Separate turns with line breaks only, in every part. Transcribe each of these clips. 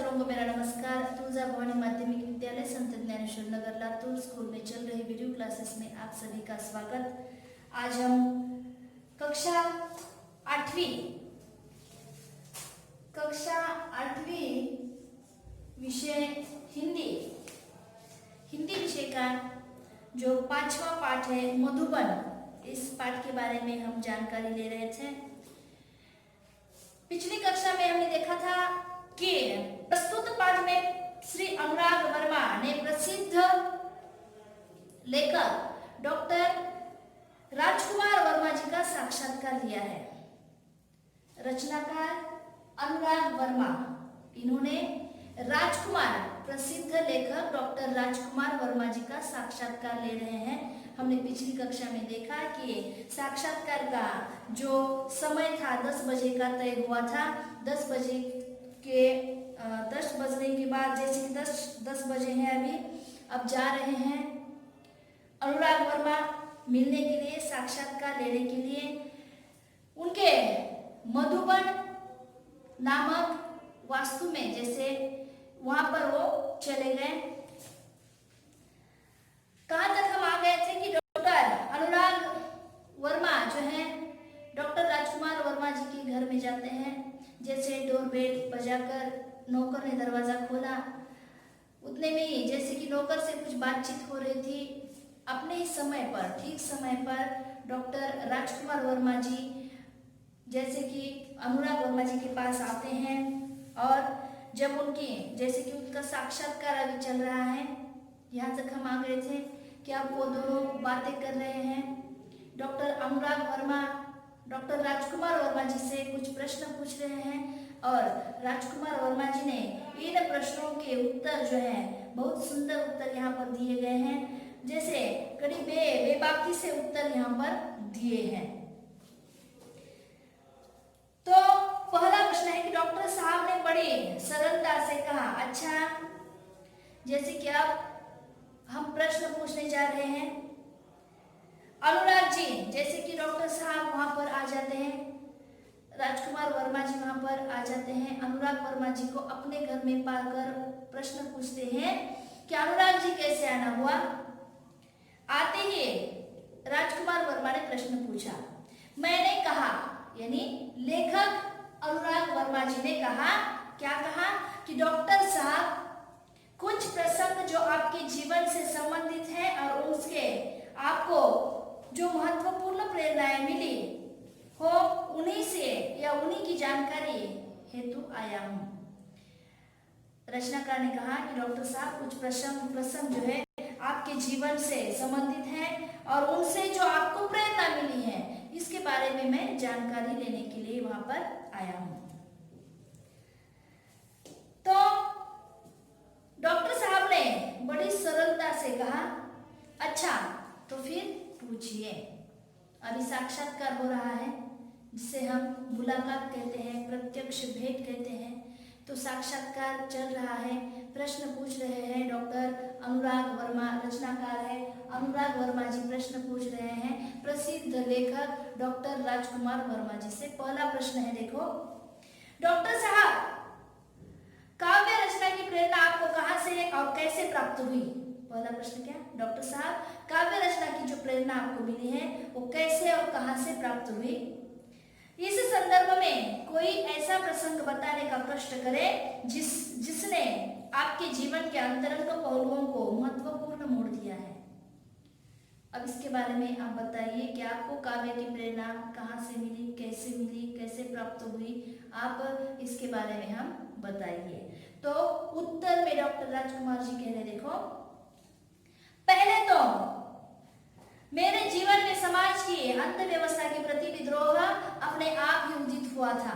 छात्रों को मेरा नमस्कार। तुलजा भवानी माध्यमिक विद्यालय संत ज्ञानेश्वर नगर लातूर स्कूल में चल रही वीडियो क्लासेस में आप सभी का स्वागत। आज हम कक्षा आठवीं विषय हिंदी विषय का जो 5वां पाठ है मधुबन, इस पाठ के बारे में हम जानकारी ले रहे थे। पिछली कक्षा में हमने देखा था कि प्रस्तुत पाठ में श्री अनुराग वर्मा ने प्रसिद्ध लेखक डॉक्टर राजकुमार वर्मा जी का साक्षात्कार लिया है। रचनाकार अनुराग वर्मा, इन्होंने राजकुमार प्रसिद्ध लेखक डॉक्टर राजकुमार वर्मा जी का साक्षात्कार ले रहे हैं। हमने पिछली कक्षा में देखा कि साक्षात्कार का जो समय था 10 बजे का तय हुआ था। 10 बजने के बाद, जैसे कि 10 बजे हैं अभी, अब जा रहे हैं अनुराग वर्मा मिलने के लिए, साक्षात्कार लेने के लिए। उनके मधुबन नामक वास्तु में, जैसे वहां पर वो चले गए। कहां तक हम आ गए थे कि डॉक्टर अनुराग वर्मा जो है डॉक्टर राजकुमार वर्मा जी के घर में जाते हैं। जैसे डोरबेल बजाकर नौकर ने दरवाजा खोला, उतने में ही जैसे कि नौकर से कुछ बातचीत हो रही थी, अपने ही समय पर, ठीक समय पर डॉक्टर राजकुमार वर्मा जी जैसे कि अनुराग वर्मा जी के पास आते हैं। और जब जैसे कि उनका साक्षात्कार अभी चल रहा है, यहाँ तक हम आ गए थे कि अब वो दोनों बातें कर रहे हैं। डॉक्टर अनुराग वर्मा डॉक्टर राजकुमार वर्मा जी से कुछ प्रश्न पूछ रहे हैं और राजकुमार वर्मा जी ने इन प्रश्नों के उत्तर जो है, बहुत सुंदर उत्तर यहाँ पर दिए गए हैं। जैसे कड़ी बेबाकी से उत्तर यहाँ पर दिए हैं। तो पहला प्रश्न है कि डॉक्टर साहब ने बड़ी सरलता से कहा, अच्छा, जैसे कि अब हम प्रश्न पूछने जा रहे हैं। अनुराग जी, जैसे कि डॉक्टर साहब वहां पर आ जाते हैं, राजकुमार वर्मा जी वहां पर आ जाते हैं, अनुराग वर्मा जी को अपने घर में पाकर प्रश्न पूछते हैं कि अनुराग जी कैसे आना हुआ। आते ही राजकुमार वर्मा ने प्रश्न पूछा। मैंने कहा, यानी लेखक अनुराग वर्मा जी ने कहा, क्या कहा कि डॉक्टर साहब, कुछ प्रसंग जो आपके जीवन से संबंधित है और उसके आपको जो महत्वपूर्ण प्रेरणाएं मिली हो, उन्हीं से या उन्हीं की जानकारी हेतु आया हूं। रचनाकार ने कहा कि डॉक्टर साहब, कुछ प्रसंग जो है आपके जीवन से संबंधित है और उनसे जो आपको प्रेरणा मिली है, इसके बारे में मैं जानकारी लेने के लिए वहां पर आया हूं। तो डॉक्टर साहब ने बड़ी सरलता से कहा, अच्छा, तो फिर पूछिए। अभी साक्षात्कार हो रहा है, जिसे हम मुलाकात कहते हैं, प्रत्यक्ष भेंट कहते हैं। तो साक्षात्कार चल रहा है, प्रश्न पूछ रहे हैं डॉक्टर अनुराग वर्मा, रचनाकार है अनुराग वर्मा जी, प्रश्न पूछ रहे हैं प्रसिद्ध लेखक डॉक्टर राजकुमार वर्मा जी से। पहला प्रश्न है, देखो, डॉक्टर साहब, काव्य रचना की प्रेरणा आपको कहां से और कैसे प्राप्त हुई? पहला प्रश्न क्या, डॉक्टर साहब, काव्य रचना की जो प्रेरणा आपको मिली है वो कैसे और कहां से प्राप्त हुई? इस संदर्भ में कोई ऐसा प्रसंग बताने का प्रश्न करें जिसने आपके जीवन के अंतरंग पहलुओं को महत्वपूर्ण मोड़ दिया है। अब इसके बारे में आप बताइए कि आपको काव्य की प्रेरणा कहां से मिली, कैसे प्राप्त हुई, आप इसके बारे में हम बताइए। तो उत्तर में डॉक्टर राजकुमार जी कह रहे, देखो, पहले तो मेरे जीवन में समाज की अंत व्यवस्था के प्रति विद्रोह अपने आप ही उदित हुआ था।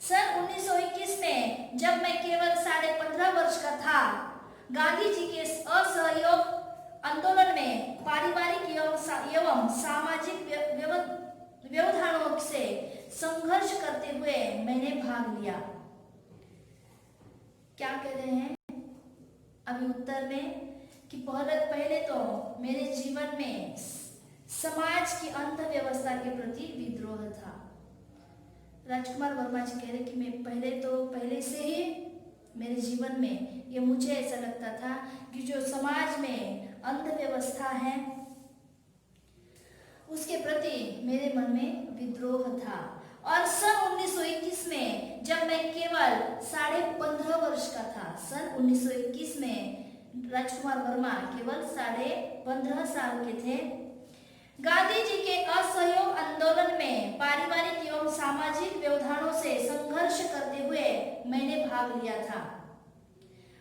सन 1921 में जब मैं केवल 15.5 वर्ष का था, गांधी जी के असहयोग आंदोलन में पारिवारिक एवं सामाजिक व्यवधानों से संघर्ष करते हुए मैंने भाग लिया। क्या कह रहे हैं अभी उत्तर में कि पहले तो मेरे जीवन में समाज की अंत व्यवस्था के प्रति विद्रोह था। राजकुमार वर्मा जी कह रहे कि मैं पहले से ही मेरे जीवन में ये मुझे ऐसा लगता था कि जो समाज में अंधव्यवस्था है उसके प्रति मेरे मन में विद्रोह था। और सन 1921 में जब मैं केवल 15.5 वर्ष का था, सन 1921 में राजकुमार वर्मा केवल 15.5 साल के थे। गांधी जी के असहयोग आंदोलन में पारिवारिक एवं सामाजिक व्यवधानों से संघर्ष करते हुए मैंने भाग लिया था।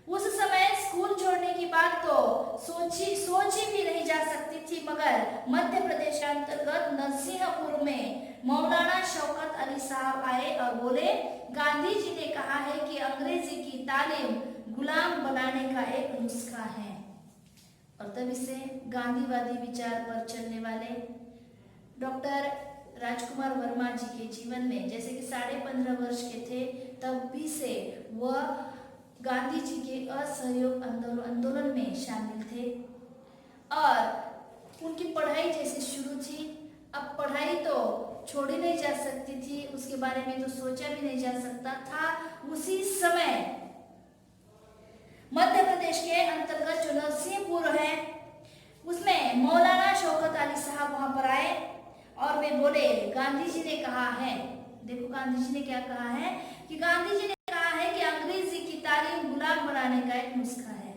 उस समय स्कूल छोड़ने की बात तो सोची भी नहीं जा सकती थी, मगर मध्य प्रदेश के अंतर्गत नरसिंहपुर में मौलाना शौकत अली साहब आए और बोले, गांधी जी ने कहा है कि अंग्रेजी की तालीम गुलाम बनाने का एक नुस्खा है। और तभी से गांधीवादी विचार पर चलने वाले डॉक्टर राजकुमार वर्मा जी के जीवन में, जैसे कि 15.5 वर्ष के थे तब भी से वह गांधी जी के असहयोग आंदोलन में शामिल थे। और उनकी पढ़ाई जैसे शुरू थी, अब पढ़ाई तो छोड़ी नहीं जा सकती थी, उसके बारे में तो सोचा भी नहीं जा सकता था। उसी समय मध्य प्रदेश के अंतर्गत जो नरसिंहपुर है उसमें मौलाना शौकत अली साहब वहां पर आए और वे बोले, गांधी जी ने कहा है, देखो गांधी जी ने क्या कहा है कि गांधी जी ने कहा है कि अंग्रेजी की तालीम गुलाम बनाने का एक नुस्खा है।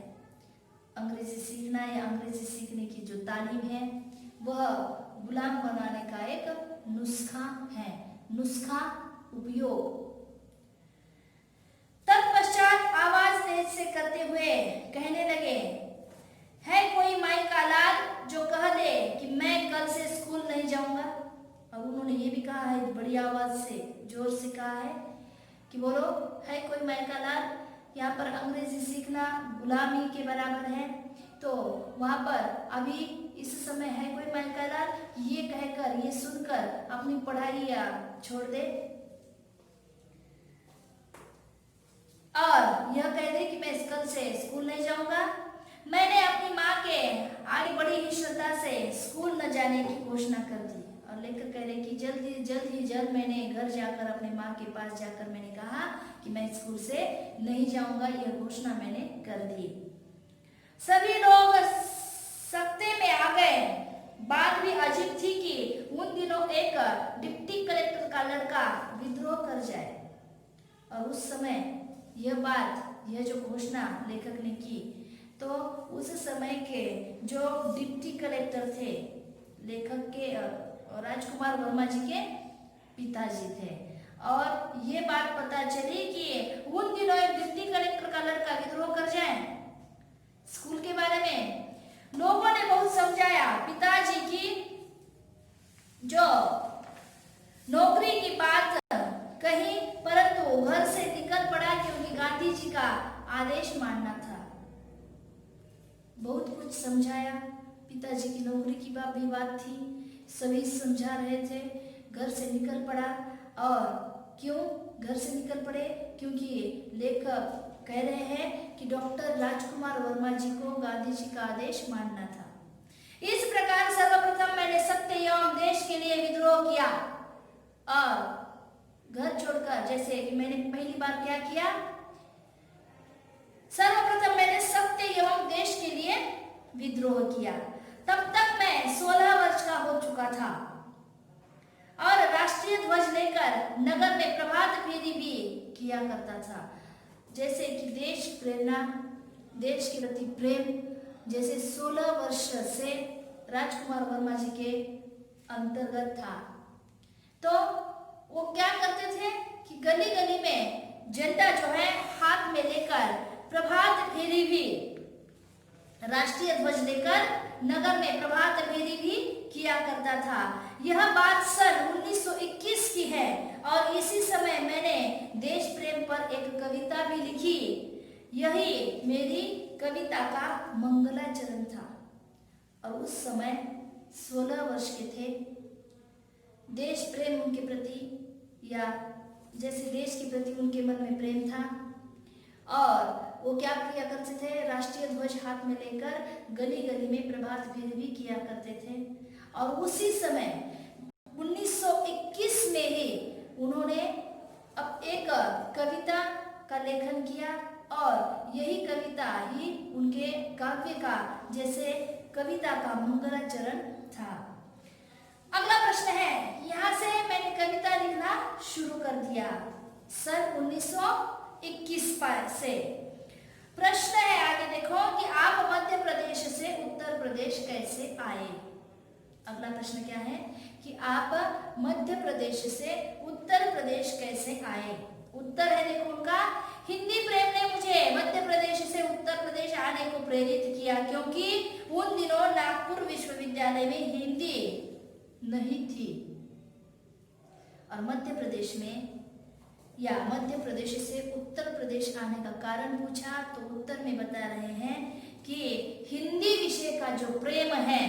अंग्रेजी सीखना या अंग्रेजी सीखने की जो तालीम है वह गुलाम बनाने का एक नुस्खा है, नुस्खा उपयोग। तत्पश्चात आवाज तेज से करते हुए कहने लगे, है कोई माई का लाल जो कह दे कि मैं कल से स्कूल नहीं जाऊंगा। और उन्होंने ये भी कहा है, बड़ी आवाज से जोर से कहा है कि बोलो, है कोई माई का लाल, यहाँ पर अंग्रेजी सीखना गुलामी के बराबर है। तो वहां पर अभी इस समय है कोई माई का लाल, ये कहकर, ये सुनकर अपनी पढ़ाई छोड़ दे और यह कह दे कि मैं कल से स्कूल नहीं जाऊंगा। मैंने अपनी माँ के आगे बड़ी ही श्रद्धा से स्कूल न जाने की घोषणा कर दी। और लेकर कह रहे कि जल्द मैंने घर जाकर अपने माँ के पास जाकर मैंने कहा कि मैं स्कूल से नहीं जाऊंगा, यह घोषणा मैंने कर दी। सभी लोग सकते में आ गए। बात भी अजीब थी कि उन दिनों एक डिप्टी कलेक्टर का लड़का विद्रोह कर जाए। और उस समय यह जो घोषणा लेखक ने की, तो उस समय के जो डिप्टी कलेक्टर थे लेखक के राजकुमार वर्मा जी के पिताजी थे। और ये बात पता चली कि उन दिनों एक डिप्टी कलेक्टर का लड़का विद्रोह कर जाए। स्कूल के बारे में लोगों ने बहुत समझाया, पिताजी की जो नौकरी की बात कही, परंतु घर से निकल पड़ा क्योंकि गांधी जी का आदेश मानना था। बहुत कुछ समझाया, पिताजी की नौकरी की भी बात थी, सभी समझा रहे थे, घर से निकल पड़ा। और क्यों घर से निकल पड़े? क्योंकि लेखक कह रहे हैं कि डॉक्टर राजकुमार वर्मा जी को गांधी जी का आदेश मानना था। इस प्रकार सर्वप्रथम मैंने सत्य एवं देश के लिए विद्रोह किया और घर छोड़कर, जैसे कि मैंने पहली बार क्या किया, सर्वप्रथम मैंने सत्य एवं देश के लिए विद्रोह किया। तब तक मैं 16 वर्ष का हो चुका था और राष्ट्रीय ध्वज लेकर नगर में प्रभात फेरी भी किया करता था। जैसे कि देश प्रेरणा, देश के प्रति प्रेम जैसे 16 वर्ष से राजकुमार वर्मा जी के अंतर्गत था। तो वो क्या करते थे कि गली गली में झंडा जो है हाथ में लेकर प्रभात फेरी भी, राष्ट्रीय ध्वज लेकर नगर में प्रभात फेरी भी किया करता था। यह बात सन 1921 की है और इसी समय मैंने देश प्रेम पर एक कविता भी लिखी। यही मेरी कविता का मंगलाचरण था। और उस समय 16 वर्ष के थे। देश प्रेम उनके प्रति, या जैसे देश के प्रति उनके मन में प्रेम था और वो क्या किया करते थे, राष्ट्रीय ध्वज हाथ में लेकर गली गली में प्रभात फेरी भी किया करते थे। और उसी समय 1921 में ही उन्होंने अब एक कविता का लेखन किया और यही कविता ही उनके काव्य का जैसे कविता का मंगलाचरण था। अगला प्रश्न है, यहाँ से मैंने कविता लिखना शुरू कर दिया सन 1921 से। प्रश्न है आगे देखो कि आप मध्य प्रदेश से उत्तर प्रदेश कैसे आए। अगला प्रश्न क्या है कि आप मध्य प्रदेश से उत्तर प्रदेश कैसे आए। उत्तर है देखो उनका, हिंदी प्रेम ने मुझे मध्य प्रदेश से उत्तर प्रदेश आने को प्रेरित किया क्योंकि उन दिनों नागपुर विश्वविद्यालय में हिंदी नहीं थी। और मध्य प्रदेश में या मध्य प्रदेश से उत्तर प्रदेश आने का कारण पूछा तो उत्तर में बता रहे हैं कि हिंदी विषय का जो प्रेम है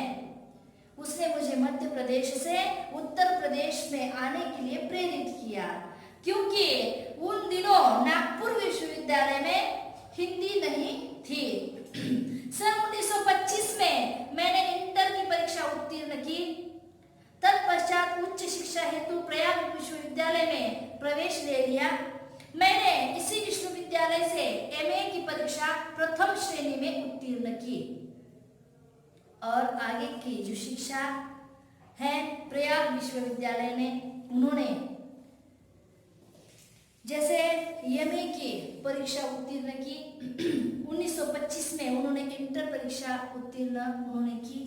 उसने मुझे मध्य प्रदेश से उत्तर प्रदेश में आने के लिए प्रेरित किया क्योंकि उन दिनों नागपुर विश्वविद्यालय में हिंदी नहीं थी। सन 1925 में मैंने इंटर की परीक्षा उत्तीर्ण की। तत्पश्चात उच्च शिक्षा हेतु प्रयाग विश्वविद्यालय में प्रवेश ले लिया। मैंने इसी विश्वविद्यालय से एमए की परीक्षा प्रथम श्रेणी में उत्तीर्ण की और आगे की जो शिक्षा है प्रयाग विश्वविद्यालय में उन्होंने जैसे एमए की परीक्षा उत्तीर्ण की। 1925 में उन्होंने इंटर परीक्षा उत्तीर्ण उन्होंने की।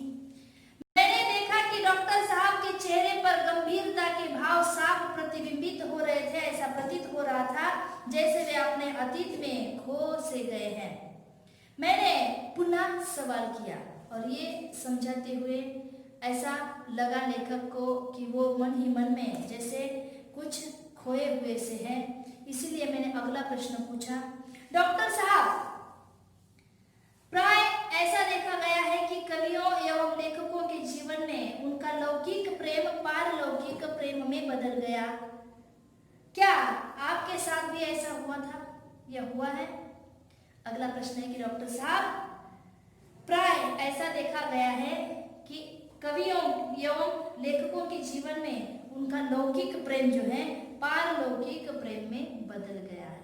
मैंने देखा कि डॉक्टर साहब के चेहरे पर गंभीरता के भाव साफ प्रतिबिंबित हो रहे थे। ऐसा प्रतीत हो रहा था जैसे वे अपने अतीत में खो से गए हैं। मैंने पुनः सवाल किया और ये समझाते हुए ऐसा लगा लेखक को कि वो मन ही मन में जैसे कुछ खोए हुए से है। इसीलिए मैंने अगला प्रश्न पूछा, डॉक्टर साहब, प्राय ऐसा देखा गया है कि कवियों एवं लेखकों के जीवन में उनका लौकिक प्रेम पारलौकिक प्रेम में बदल गया। क्या आपके साथ भी ऐसा हुआ था या हुआ है? अगला प्रश्न है कि डॉक्टर साहब, प्राय ऐसा देखा गया है कि कवियों एवं लेखकों के जीवन में उनका लौकिक प्रेम जो है पारलौकिक प्रेम में बदल गया है।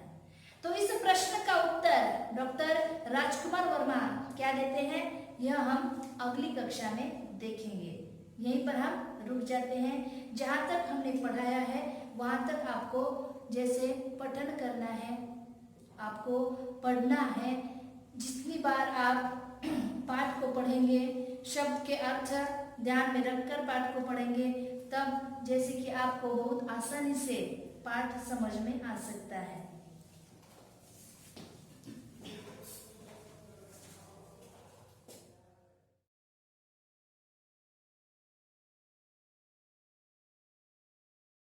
तो इस प्रश्न का उत्तर डॉक्टर राजकुमार वर्मा क्या देते हैं यह हम अगली कक्षा में देखेंगे। यहीं पर हम रुक जाते हैं। जहाँ तक हमने पढ़ाया है वहाँ तक आपको जैसे पठन करना है, आपको पढ़ना है। जितनी बार आप पाठ को पढ़ेंगे, शब्द के अर्थ ध्यान में रखकर पाठ को पढ़ेंगे, तब जैसे कि आपको बहुत आसानी से पाठ समझ में आ सकता है।